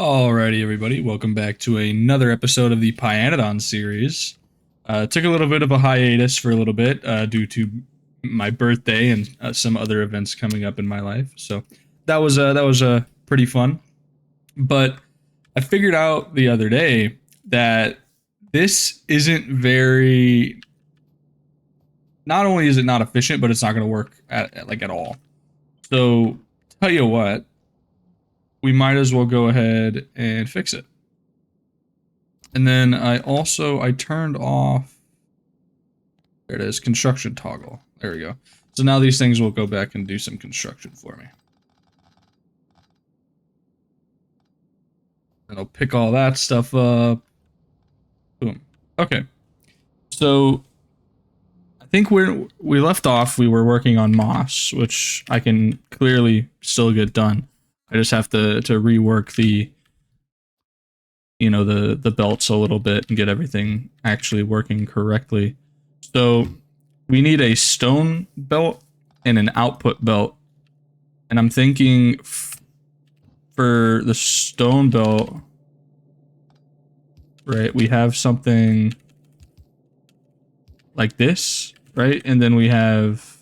Alrighty, everybody, welcome back to another episode of the Pyanodons series. Took a little bit of a hiatus for a little bit due to my birthday and some other events coming up in my life. So that was pretty fun. But I figured out the other day that this isn't very. Not only is it not efficient, but it's not going to work at all. So tell you what, we might as well go ahead and fix it. And then I turned off, there it is, construction toggle. There we go. So now these things will go back and do some construction for me. And I'll pick all that stuff up. Boom. Okay. So I think we left off, we were working on moss, which I can clearly still get done. I just have to rework the the belts a little bit and get everything actually working correctly. So we need a stone belt and an output belt. And I'm thinking for the stone belt, right, we have something like this, right? And then we have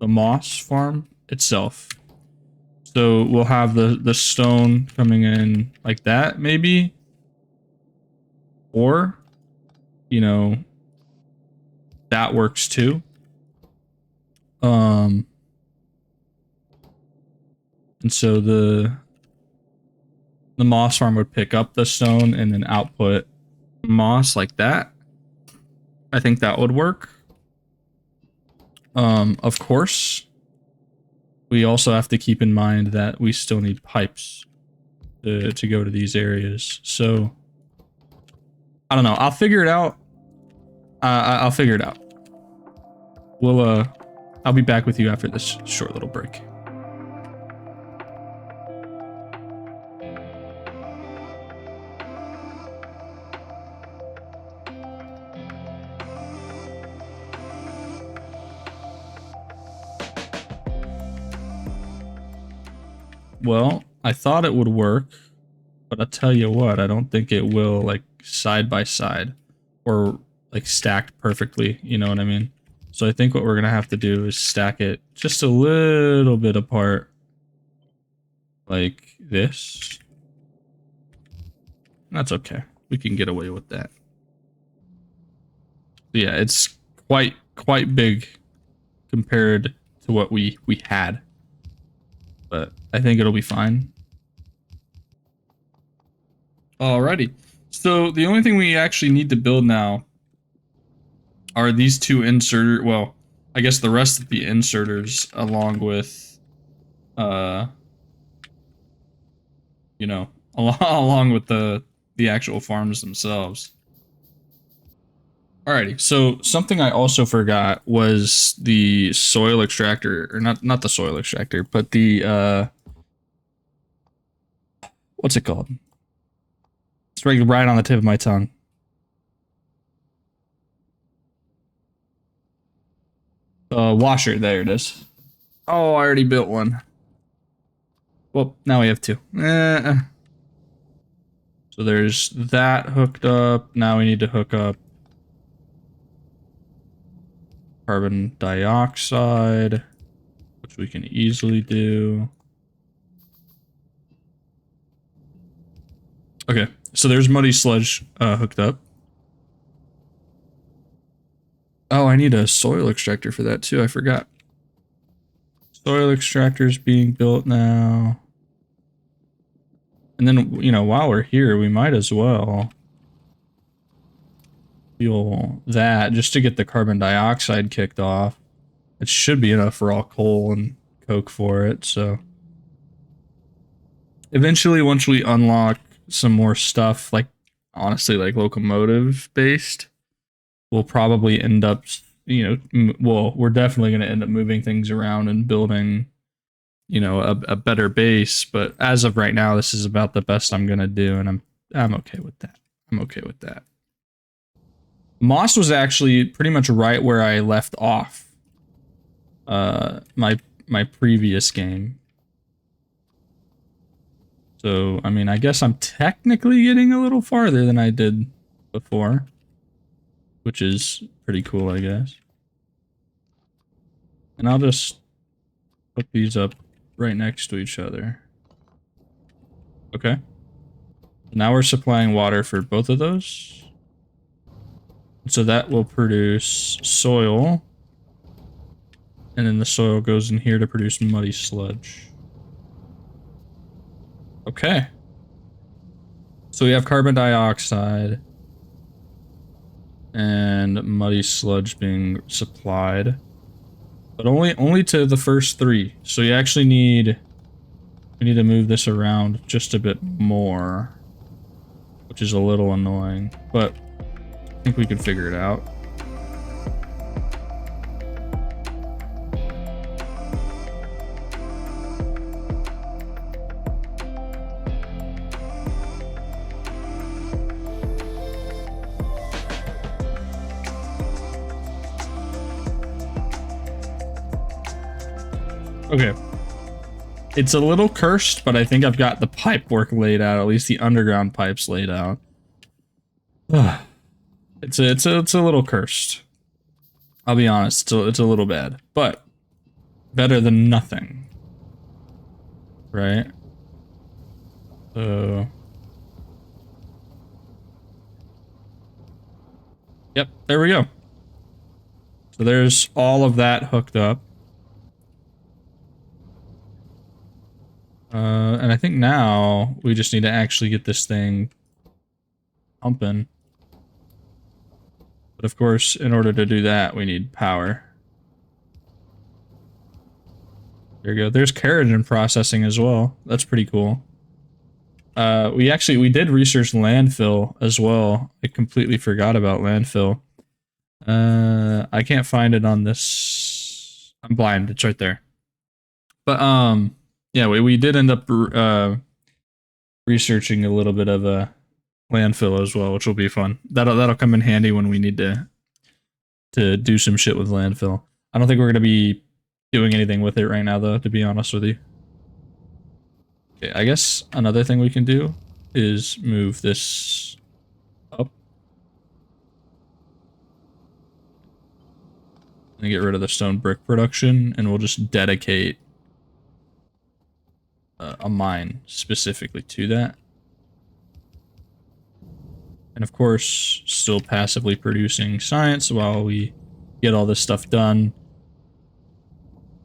the moss farm itself. So we'll have the stone coming in like that, maybe. Or, that works too. And so the moss farm would pick up the stone and then output moss like that. I think that would work. Of course, we also have to keep in mind that we still need pipes to go to these areas. So I don't know. I'll figure it out. I'll figure it out. I'll be back with you after this short little break. Well, I thought it would work, but I'll tell you what, I don't think it will, like, side by side or like stacked perfectly, you know what I mean? So I think what we're gonna have to do is stack it just a little bit apart, like this. That's okay. We can get away with that. Yeah, it's quite big compared to what we had, but I think it'll be fine. Alrighty. So the only thing we actually need to build now are these two inserter, well, I guess the rest of the inserters along with, along with the actual farms themselves. Alrighty, so something I also forgot was the soil extractor, or not the soil extractor, but the, what's it called? It's right on the tip of my tongue. Washer, there it is. Oh, I already built one. Well, now we have two. So there's that hooked up. Now we need to hook up carbon dioxide, which we can easily do. Okay, so there's muddy sludge hooked up. Oh, I need a soil extractor for that too. I forgot. Soil extractor is being built now. And then, while we're here, we might as well fuel that just to get the carbon dioxide kicked off. It should be enough for all coal and coke for it, so. Eventually, once we unlock some more stuff, like, honestly, like locomotive based, we'll probably end up, we're definitely going to end up moving things around and building, a better base. But as of right now, this is about the best I'm going to do, and I'm okay with that. I'm okay with that. Moss was actually pretty much right where I left off my previous game. So, I mean, I guess I'm technically getting a little farther than I did before, which is pretty cool, I guess. And I'll just put these up right next to each other. Okay. Now we're supplying water for both of those. So that will produce soil. And then the soil goes in here to produce muddy sludge. Okay. So we have carbon dioxide and muddy sludge being supplied. But only to the first 3. So you actually need... We need to move this around just a bit more. Which is a little annoying. But I think we can figure it out. Okay. It's a little cursed, but I think I've got the pipe work laid out, at least the underground pipes laid out. It's a little cursed. I'll be honest, it's a little bad, but better than nothing. Right? So yep, there we go. So there's all of that hooked up. And I think now we just need to actually get this thing pumping. But of course, in order to do that, we need power. There you go. There's keratin processing as well. That's pretty cool. We did research landfill as well. I completely forgot about landfill. I can't find it on this. I'm blind. It's right there. But yeah, we did end up researching a little bit of a landfill as well, which will be fun. That'll come in handy when we need to do some shit with landfill. I don't think we're gonna be doing anything with it right now, though, to be honest with you. Okay, I guess another thing we can do is move this up and get rid of the stone brick production, and we'll just dedicate a mine specifically to that. And of course, still passively producing science while we get all this stuff done.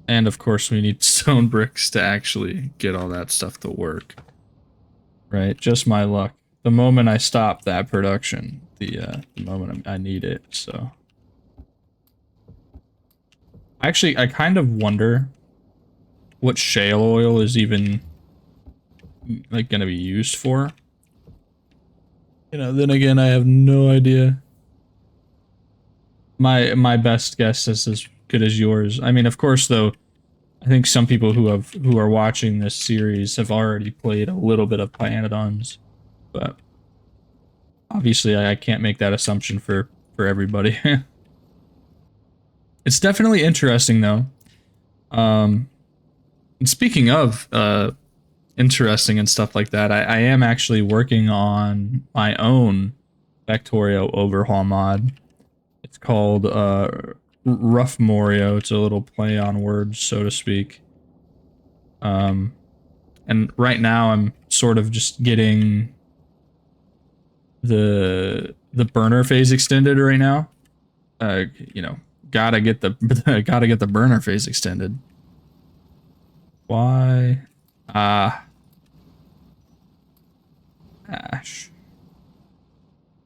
And of course, we need stone bricks to actually get all that stuff to work. Right? Just my luck. The moment I stop that production, the moment I need it, so... Actually, I kind of wonder what shale oil is even, like, gonna be used for. You know, then again, I have no idea. My best guess is as good as yours. I mean, of course, though, I think some people who are watching this series have already played a little bit of Pyanodons, but obviously I can't make that assumption for everybody. It's definitely interesting, though. And speaking of interesting and stuff like that, I am actually working on my own Factorio overhaul mod. It's called Rough Morio. It's a little play on words, so to speak. And right now I'm sort of just getting the burner phase extended right now. You know, gotta get the burner phase extended. Why? Ash.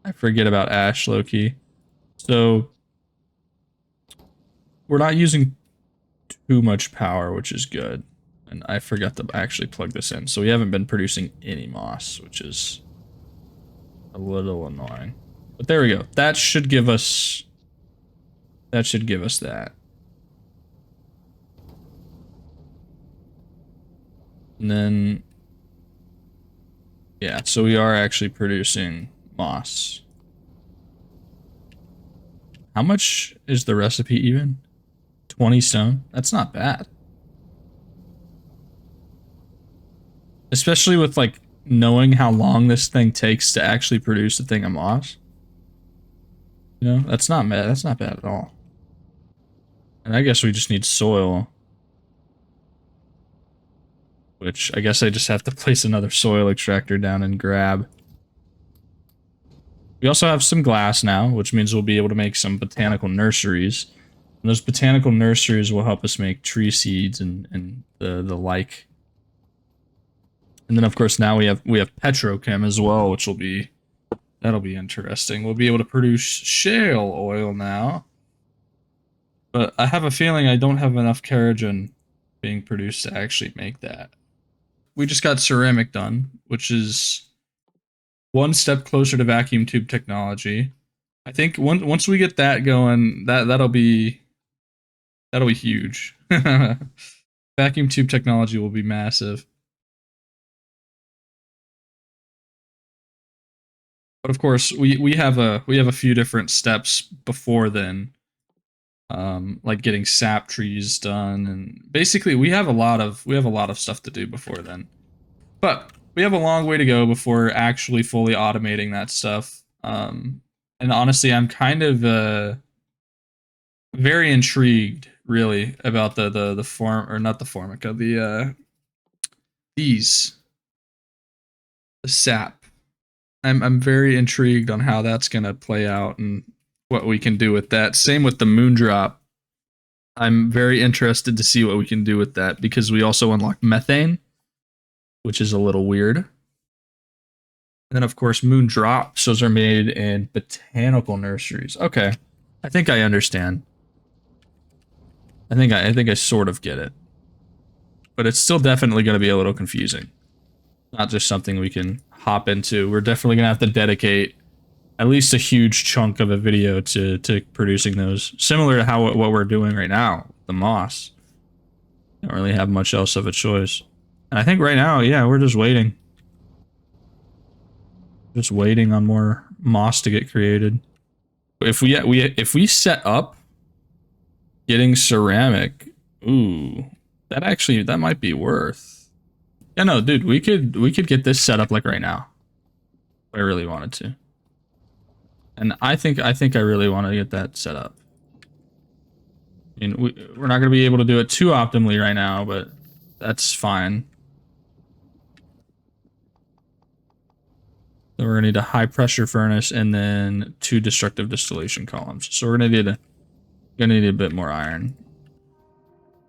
I forget about Ash, low-key. So we're not using too much power, which is good. And I forgot to actually plug this in. So we haven't been producing any moss, which is a little annoying. But there we go. That should give us that. And then yeah, so we are actually producing moss. How much is the recipe even? 20 stone? That's not bad. Especially with like knowing how long this thing takes to actually produce a thing of moss. You know, that's not bad. That's not bad at all. And I guess we just need soil. Which I guess I just have to place another soil extractor down and grab. We also have some glass now, which means we'll be able to make some botanical nurseries. And those botanical nurseries will help us make tree seeds and the like. And then of course now we have petrochem as well, which will be that'll be interesting. We'll be able to produce shale oil now. But I have a feeling I don't have enough kerogen being produced to actually make that. We just got ceramic done, which is one step closer to vacuum tube technology. I think once we get that going, that'll be huge. Vacuum tube technology will be massive. But of course, we have a few different steps before then, like getting sap trees done, and basically we have a lot of stuff to do before then. But we have a long way to go before actually fully automating that stuff. And honestly, I'm kind of very intrigued, really, about the form or not the formica, the sap. I'm very intrigued on how that's gonna play out and what we can do with that. Same with the moondrop. I'm very interested to see what we can do with that because we also unlock methane, which is a little weird. And then of course moondrops, those are made in botanical nurseries. Okay. I think I understand. I think I sort of get it. But it's still definitely going to be a little confusing. Not just something we can hop into. We're definitely going to have to dedicate at least a huge chunk of a video to producing those. Similar to how what we're doing right now, the moss. Don't really have much else of a choice. And I think right now, yeah, we're just waiting. Just waiting on more moss to get created. If we set up getting ceramic, ooh, that might be worth. Yeah, no, dude, we could get this set up like right now. If I really wanted to. And I think I really want to get that set up. I mean, we're not going to be able to do it too optimally right now, but that's fine. So we're going to need a high pressure furnace and then 2 destructive distillation columns. So we're going to need a bit more iron.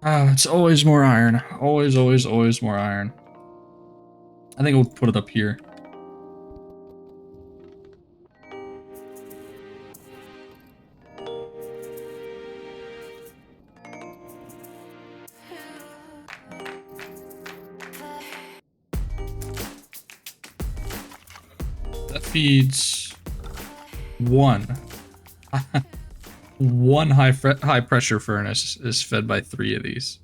It's always more iron. Always more iron. I think we'll put it up here. That feeds one. One high pressure furnace is fed by 3 of these.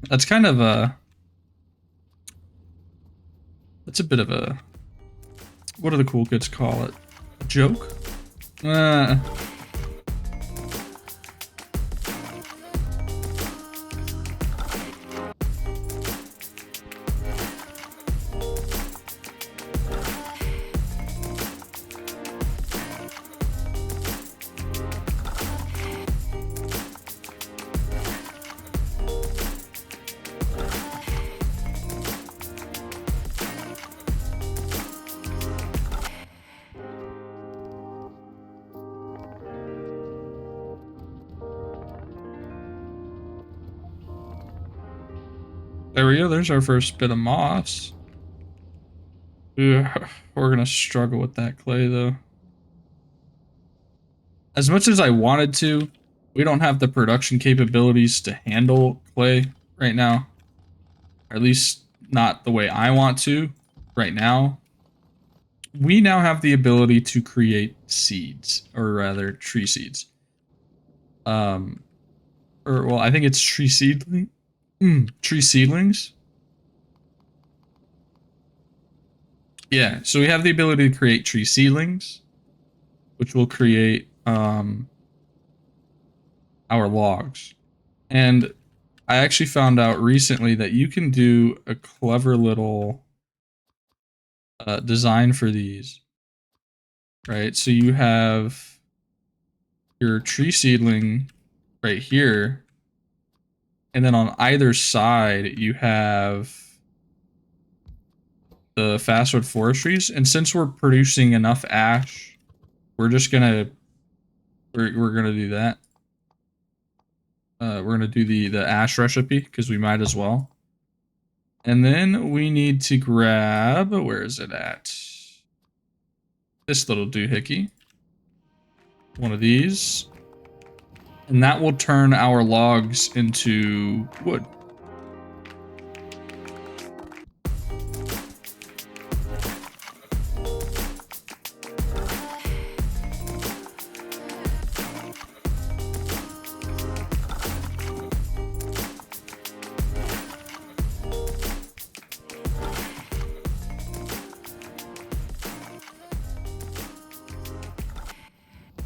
That's kind of a. That's a bit of a. What do the cool kids call it? A joke? There we go. There's our first bit of moss. Ugh, we're gonna struggle with that clay though. As much as I wanted to, we don't have the production capabilities to handle clay right now. Or at least not the way I want to right now. We now have the ability to create seeds, or rather tree seeds. Or well, I think it's tree seedling. Tree seedlings. Yeah, so we have the ability to create tree seedlings, which will create our logs. And I actually found out recently that you can do a clever little design for these. Right, so you have your tree seedling right here, and then on either side you have the fastwood forestries. And since we're producing enough ash, we're just gonna we're gonna do that. We're gonna do the ash recipe because we might as well. And then we need to grab, where is it at? This little doohickey. One of these. And that will turn our logs into wood.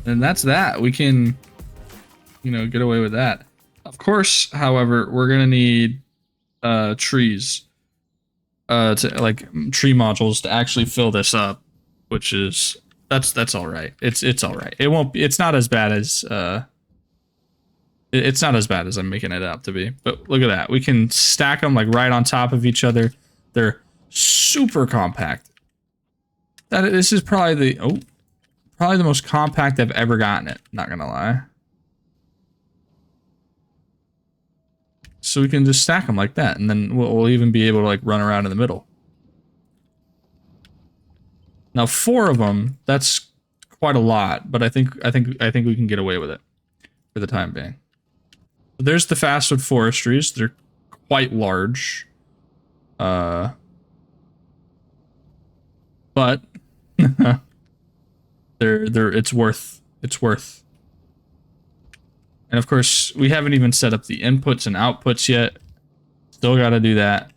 And that's that. We can, you know, get away with that. Of course, however, we're gonna need trees, to like tree modules to actually fill this up, which is that's all right. It's all right. It won't. It's not as bad as it's not as bad as I'm making it out to be. But look at that. We can stack them like right on top of each other. They're super compact. This is probably the most compact I've ever gotten it. Not gonna lie. So we can just stack them like that, and then we'll even be able to like run around in the middle. Now 4 of them, that's quite a lot, but I think we can get away with it for the time being. So there's the fastwood forestries. They're quite large. But it's worth. And of course, we haven't even set up the inputs and outputs yet. Still got to do that.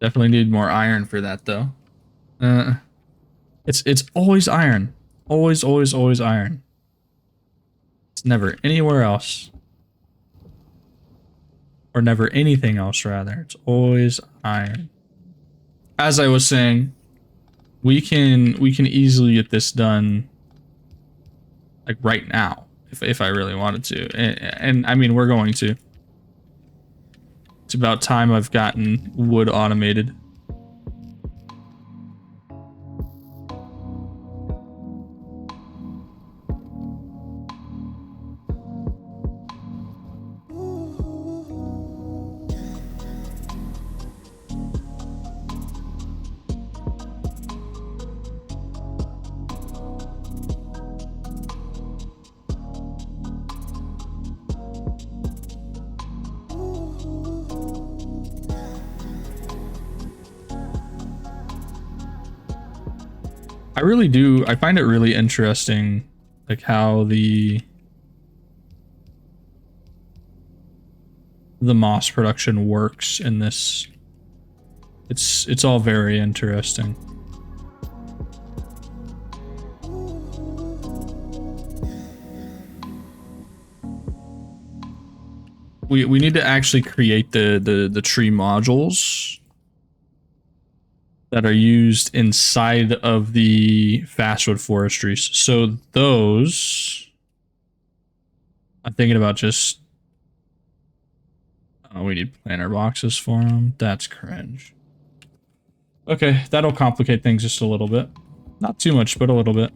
Definitely need more iron for that though. It's always iron. Always iron. It's never anywhere else. Or never anything else rather. It's always iron. As I was saying, we can easily get this done like right now if I really wanted to. And I mean, we're going to. It's about time I've gotten wood automated. I really do. I find it really interesting, like how the moss production works in this. It's all very interesting. We need to actually create the tree modules that are used inside of the fastwood forestries. So those, I'm thinking about just, oh, we need planter boxes for them. That's cringe. Okay, that'll complicate things just a little bit. Not too much, but a little bit.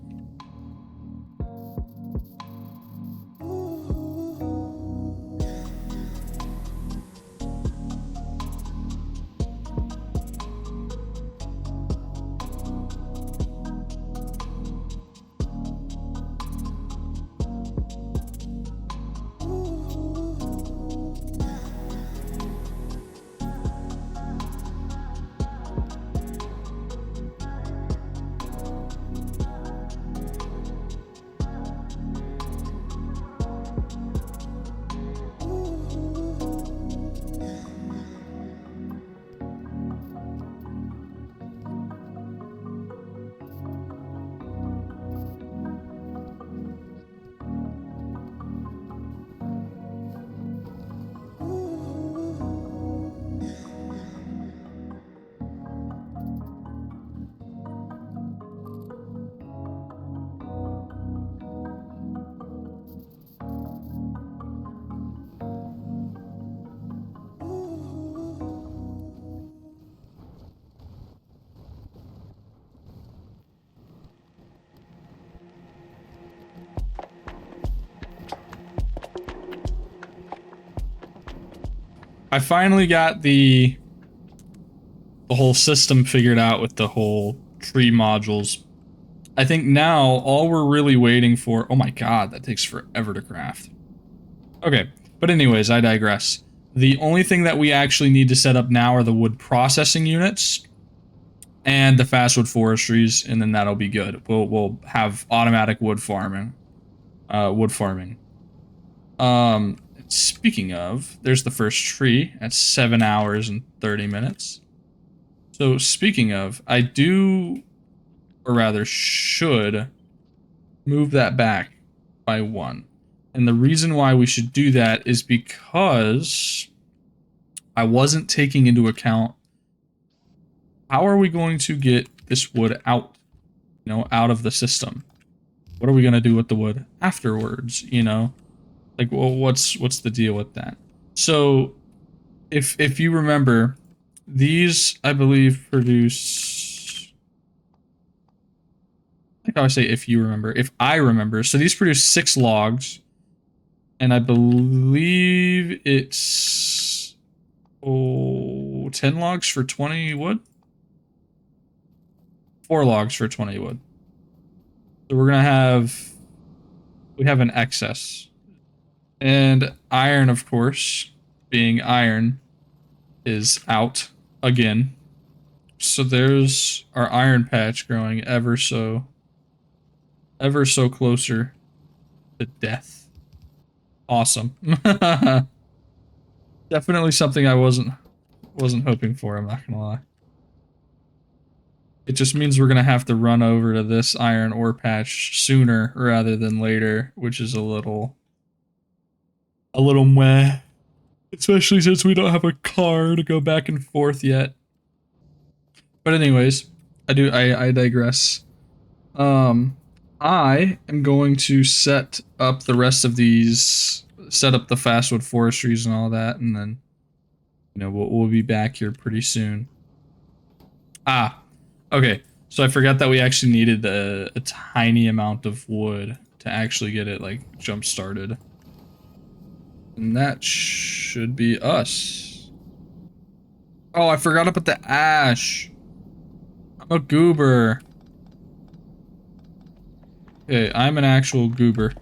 I finally got the whole system figured out with the whole tree modules. I think now all we're really waiting for... Oh my god, that takes forever to craft. Okay, but anyways, I digress. The only thing that we actually need to set up now are the wood processing units and the fastwood forestries, and then that'll be good. We'll have automatic wood farming. Speaking of, there's the first tree at 7 hours and 30 minutes. So speaking of, I do, or rather should, move that back by 1. And the reason why we should do that is because I wasn't taking into account how are we going to get this wood out, out of the system. What are we going to do with the wood afterwards, Like, well, what's the deal with that? So, if you remember, these, I believe, produce... Like how I say if you remember. If I remember. So these produce 6 logs. And I believe it's... 10 logs for 20 wood? 4 logs for 20 wood. So we're going to have... We have an excess. And iron, of course, being iron, is out again. So there's our iron patch growing ever so closer to death. Awesome. Definitely something I wasn't hoping for, I'm not gonna lie. It just means we're gonna have to run over to this iron ore patch sooner rather than later, which is a little meh. Especially since we don't have a car to go back and forth yet. But anyways, I digress. I am going to set up the rest of these, set up the fastwood forestries and all that, and then, we'll be back here pretty soon. Okay. So I forgot that we actually needed a tiny amount of wood to actually get it, like, jump-started. And that should be us. Oh, I forgot about the ash. I'm a goober. Okay, I'm an actual goober.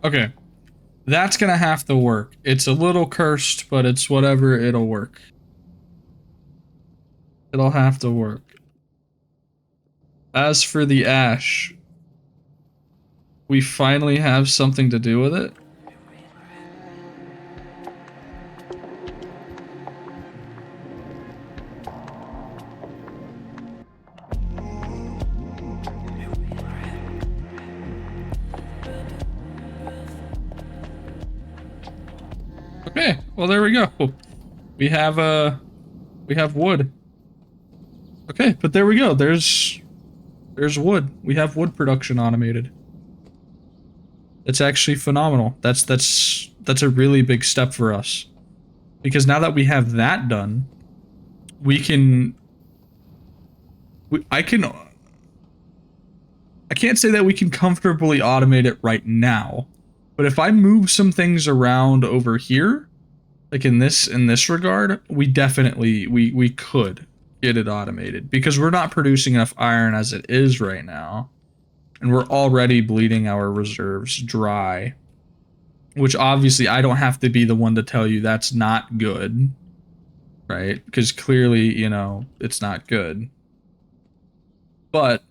Okay. That's gonna have to work. It's a little cursed, but it's whatever, it'll work. It'll have to work. As for the ash, we finally have something to do with it. Okay, well there we go. We have wood. Okay, but there we go. There's wood. We have wood production automated. It's actually phenomenal. That's a really big step for us. Because now that we have that done, we can I can't say that we can comfortably automate it right now. But if I move some things around over here, like in this regard, we definitely we could get it automated because we're not producing enough iron as it is right now. And we're already bleeding our reserves dry. Which obviously I don't have to be the one to tell you that's not good. Right? Because clearly, it's not good. But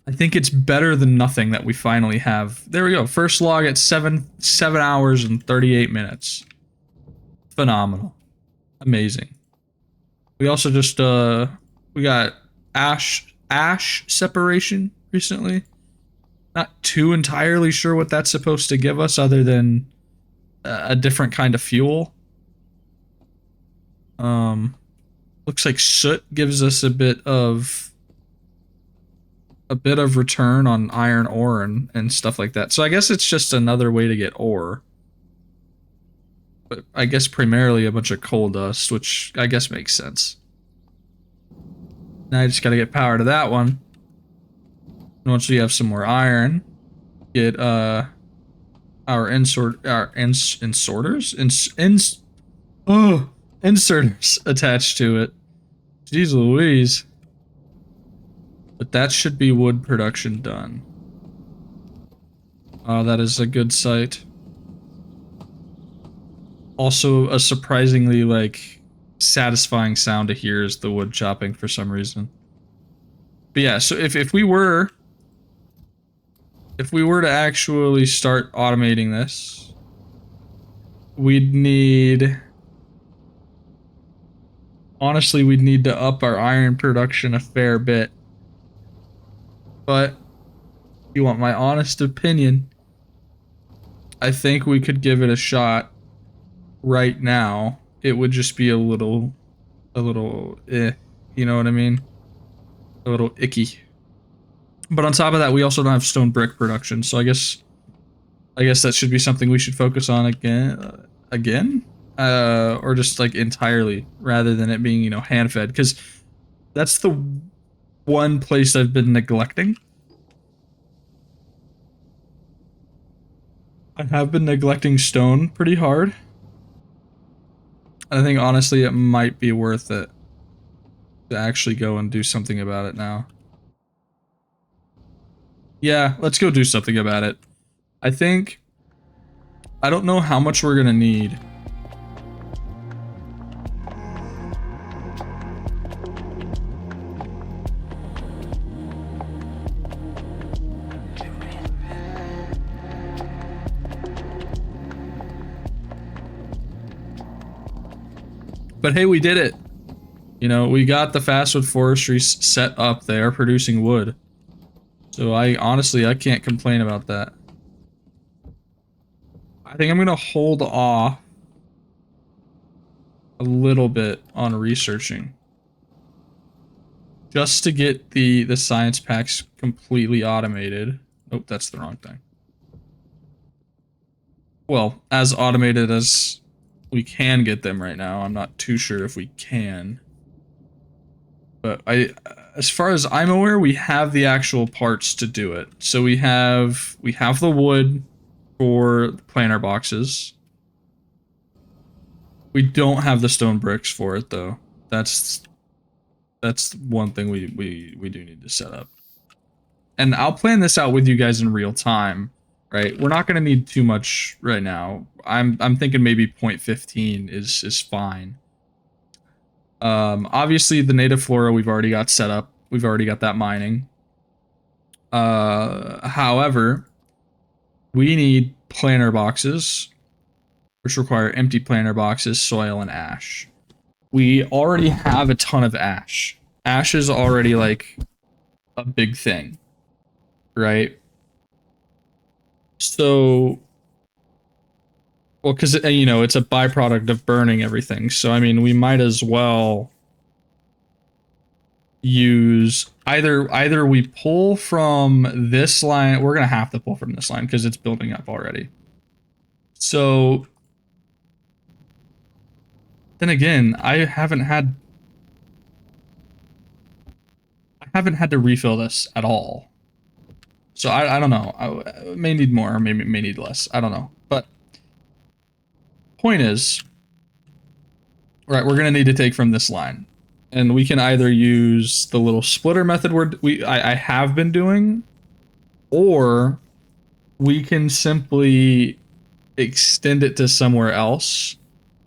I think it's better than nothing that we finally have. There we go. First log at 7 hours and 38 minutes. Phenomenal. Amazing. We also just we got ash separation recently. Not too entirely sure what that's supposed to give us other than a different kind of fuel. Looks like soot gives us a bit of return on iron ore and stuff like that. So I guess it's just another way to get ore. But I guess primarily a bunch of coal dust, which I guess makes sense. Now I just gotta get power to that one. And once we have some more iron, get our inserters attached to it. Jeez Louise. But that should be wood production done. Oh, that is a good site. Also, a surprisingly, like, satisfying sound to hear is the wood chopping for some reason. But yeah, so if we were to actually start automating this, we'd need, honestly, we'd need to up our iron production a fair bit. But if you want my honest opinion, I think we could give it a shot right now. It would just be a little you know what I mean? A little icky. But on top of that, we also don't have stone brick production, so I guess that should be something we should focus on again, or just like entirely, rather than it being, you know, hand fed, because that's the one place I've been neglecting. I have been neglecting stone pretty hard. I think honestly it might be worth it to actually go and do something about it now. Yeah, let's go do something about it. I don't know how much we're gonna need. But hey, we did it. You know, we got the fastwood forestry set up. They are producing wood. So I can't complain about that. I think I'm gonna hold off a little bit on researching. Just to get the science packs completely automated. Nope, that's the wrong thing. Well, as automated as we can get them right now. I'm not too sure if we can. But as far as I'm aware, we have the actual parts to do it. So we have the wood for the planter boxes. We don't have the stone bricks for it though. That's one thing we do need to set up. And I'll plan this out with you guys in real time, right? We're not going to need too much right now. I'm thinking maybe 0.15 is fine. Obviously the native flora we've already got set up. We've already got that mining. However, we need planter boxes, which require empty planter boxes, soil, and ash. We already have a ton of ash. Ash is already like a big thing, right? So, well, because you know it's a byproduct of burning everything. So I mean, we might as well use either we pull from this line. We're gonna have to pull from this line because it's building up already. So then again, I haven't had to refill this at all. So I don't know. I may need more, or maybe may need less. I don't know. But point is, right, we're gonna need to take from this line. And we can either use the little splitter method I have been doing, or we can simply extend it to somewhere else.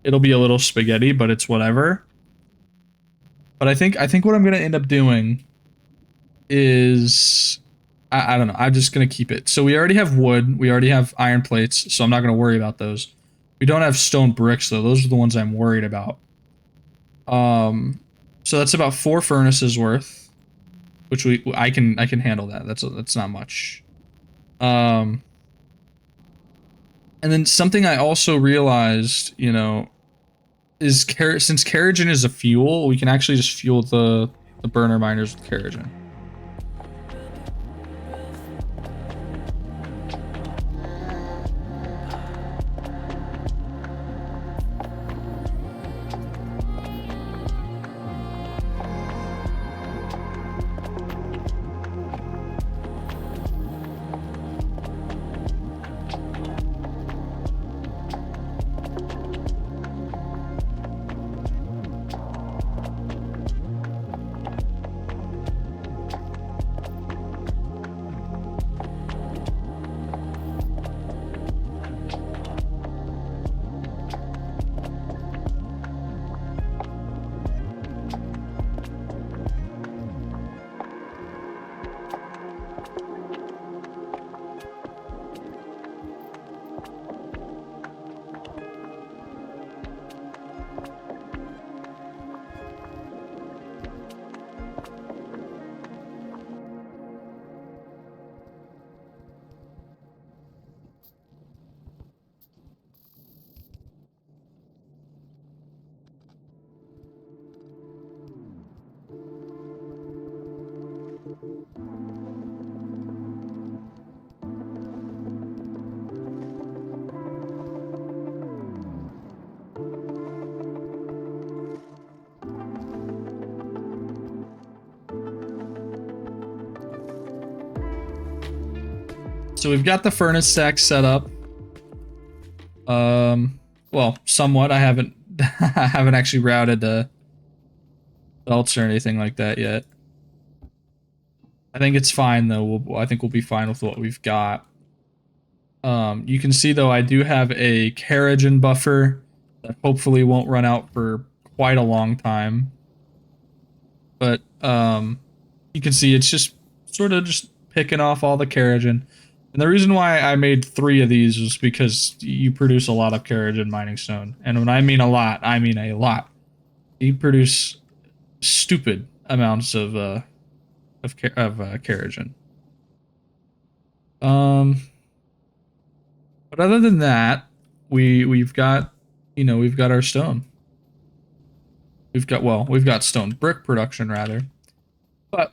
It'll be a little spaghetti, but it's whatever. But I think what I'm gonna end up doing is I don't know. I'm just gonna keep it. So we already have wood. We already have iron plates. So I'm not gonna worry about those. We don't have stone bricks though. Those are the ones I'm worried about. So that's about 4 furnaces worth, which I can handle that. That's not much. And then something I also realized, you know, is since Keragen is a fuel, we can actually just fuel the burner miners with Keragen. So we've got the furnace stack set up. Well, somewhat. I haven't I haven't actually routed belts or anything like that yet. I think it's fine though. I think we'll be fine with what we've got. You can see though I do have a Keragen buffer that hopefully won't run out for quite a long time. But you can see it's just sort of just picking off all the Keragen. And the reason why I made 3 of these was because you produce a lot of Keragen mining stone. And when I mean a lot, I mean a lot. You produce stupid amounts of Keragen. But other than that, we've got we've got our stone. We've got stone brick production rather. But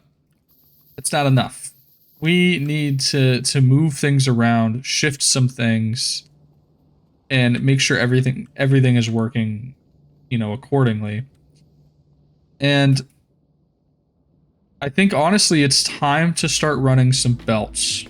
it's not enough. We need to move things around, shift some things, and make sure everything is working, accordingly. And I think honestly it's time to start running some belts.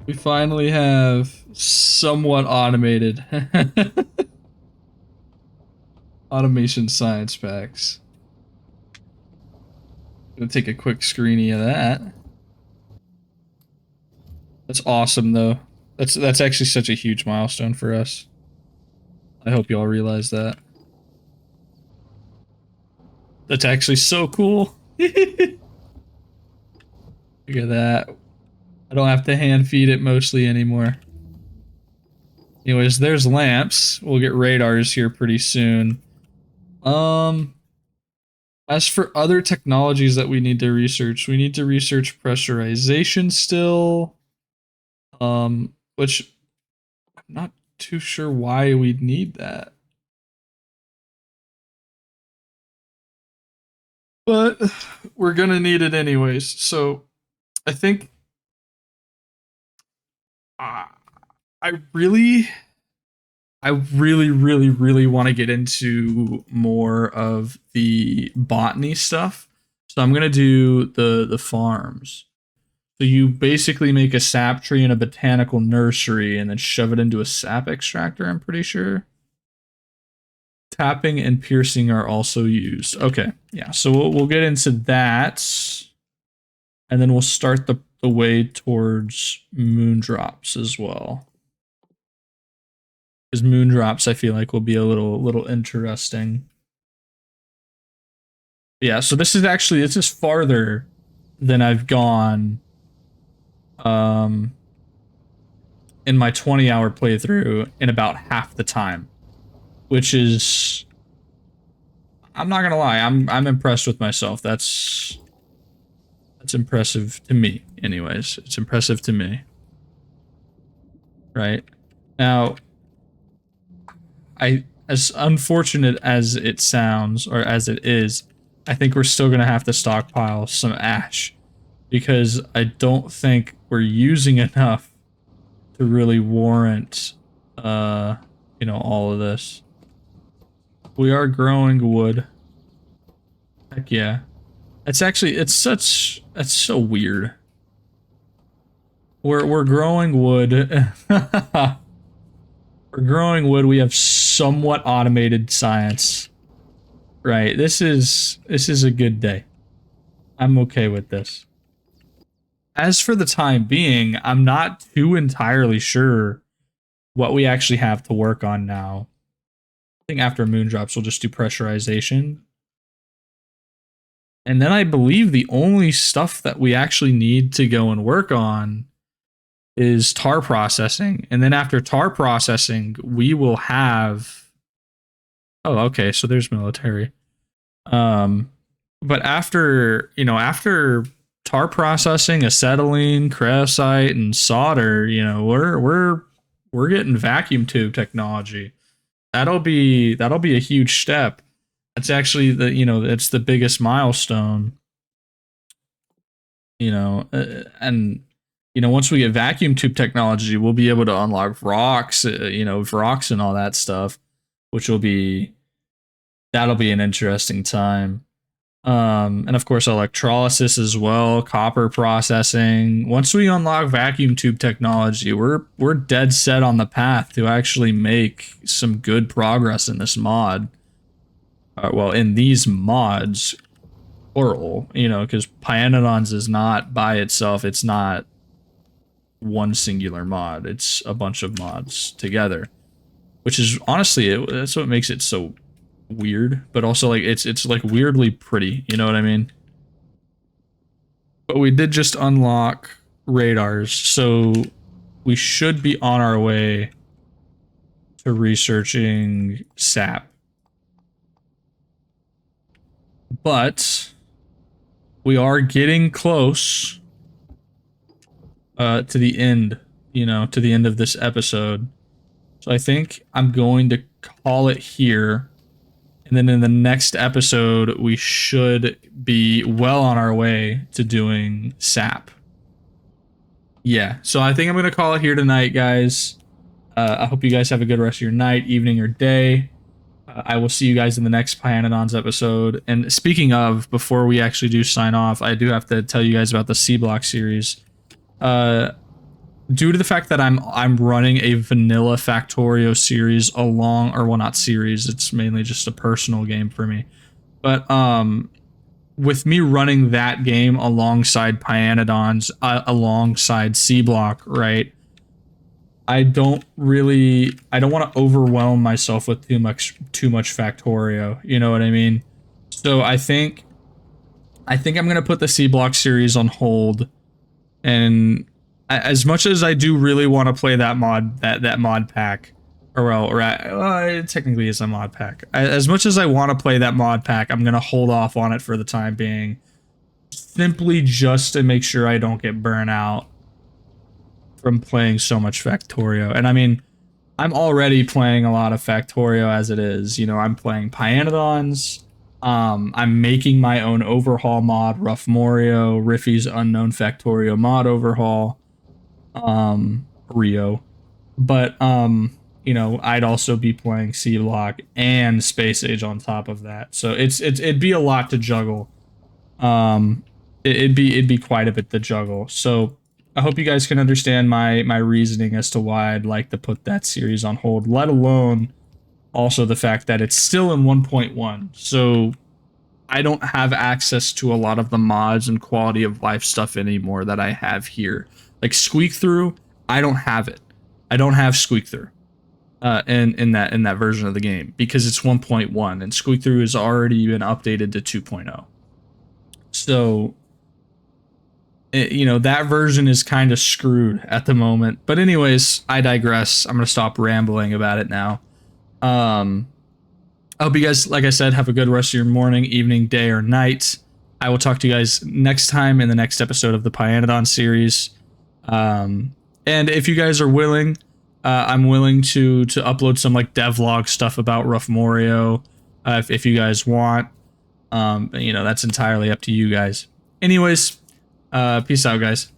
We finally have somewhat automated automation science packs. Gonna take a quick screenie of that. That's awesome though. That's actually such a huge milestone for us. I hope y'all realize that. That's actually so cool. Look at that. I don't have to hand feed it mostly anymore. Anyways, there's lamps. We'll get radars here pretty soon. As for other technologies that we need to research pressurization still. Which I'm not too sure why we'd need that. But we're gonna need it anyways. So I think uh, I really really want to get into more of the botany stuff. So I'm gonna do the farms. So you basically make a sap tree in a botanical nursery and then shove it into a sap extractor, I'm pretty sure. Tapping and piercing are also used. Okay, yeah, so we'll get into that. And then we'll start the way towards moondrops as well. Because moondrops, I feel like, will be a little interesting. Yeah, so this is farther than I've gone in my 20-hour playthrough in about half the time. Which is, I'm not gonna lie, I'm impressed with myself. That's impressive to me, anyways. It's impressive to me. Right? Now, as unfortunate as it sounds, or as it is, I think we're still gonna have to stockpile some ash. Because I don't think we're using enough to really warrant, all of this. We are growing wood. Heck yeah. That's so weird. We're growing wood. We're growing wood. We have somewhat automated science. Right. This is a good day. I'm okay with this. As for the time being, I'm not too entirely sure what we actually have to work on now. I think after moondrops we'll just do pressurization. And then I believe the only stuff that we actually need to go and work on is tar processing. And then after tar processing, we will have... Oh, okay, so there's military. But after tar processing, acetylene, cressite, and solder, we're getting vacuum tube technology. That'll be a huge step. That's actually it's the biggest milestone. And once we get vacuum tube technology, we'll be able to unlock rocks, rocks and all that stuff, which that'll be an interesting time. And of course electrolysis as well, copper processing. Once we unlock vacuum tube technology, we're dead set on the path to actually make some good progress in this mod. In these mods, plural, because Pyanodons is not by itself. It's not one singular mod. It's a bunch of mods together, which is honestly that's what makes it so weird. But also like it's like weirdly pretty. You know what I mean? But we did just unlock radars, so we should be on our way to researching sap. But we are getting close to the end, to the end of this episode. So I think I'm going to call it here. And then in the next episode, we should be well on our way to doing sap. Yeah, so I think I'm going to call it here tonight, guys. I hope you guys have a good rest of your night, evening, or day. I will see you guys in the next Pyanodons episode. And speaking of, before we actually do sign off, I do have to tell you guys about the C Block series. Due to the fact that I'm running a vanilla Factorio series not series, it's mainly just a personal game for me. But with me running that game alongside Pyanodons, alongside C Block, right? I don't want to overwhelm myself with too much Factorio. You know what I mean? So I think I'm gonna put the C Block series on hold, and as much as I do really want to play that mod pack, it technically is a mod pack. As much as I want to play that mod pack, I'm gonna hold off on it for the time being, simply just to make sure I don't get burnt out from playing so much Factorio. And I mean, I'm already playing a lot of Factorio as it is. You know, I'm playing Pyanodons. I'm making my own overhaul mod, Rough Morio, Riffy's Unknown Factorio mod overhaul, Rio. But you know, I'd also be playing C Block and Space Age on top of that. So it'd be a lot to juggle. It'd be quite a bit to juggle. So I hope you guys can understand my reasoning as to why I'd like to put that series on hold, let alone also the fact that it's still in 1.1. So I don't have access to a lot of the mods and quality of life stuff anymore that I have here. Like Squeak Through, I don't have it. I don't have Squeak Through in that version of the game because it's 1.1 and Squeak Through has already been updated to 2.0. So you know, that version is kind of screwed at the moment. But anyways, I digress. I'm going to stop rambling about it now. I hope you guys, like I said, have a good rest of your morning, evening, day, or night. I will talk to you guys next time in the next episode of the Pyanodon series. And if you guys are willing, I'm willing to upload some like devlog stuff about Rough Morio if you guys want. You know, that's entirely up to you guys. Anyways, peace out, guys.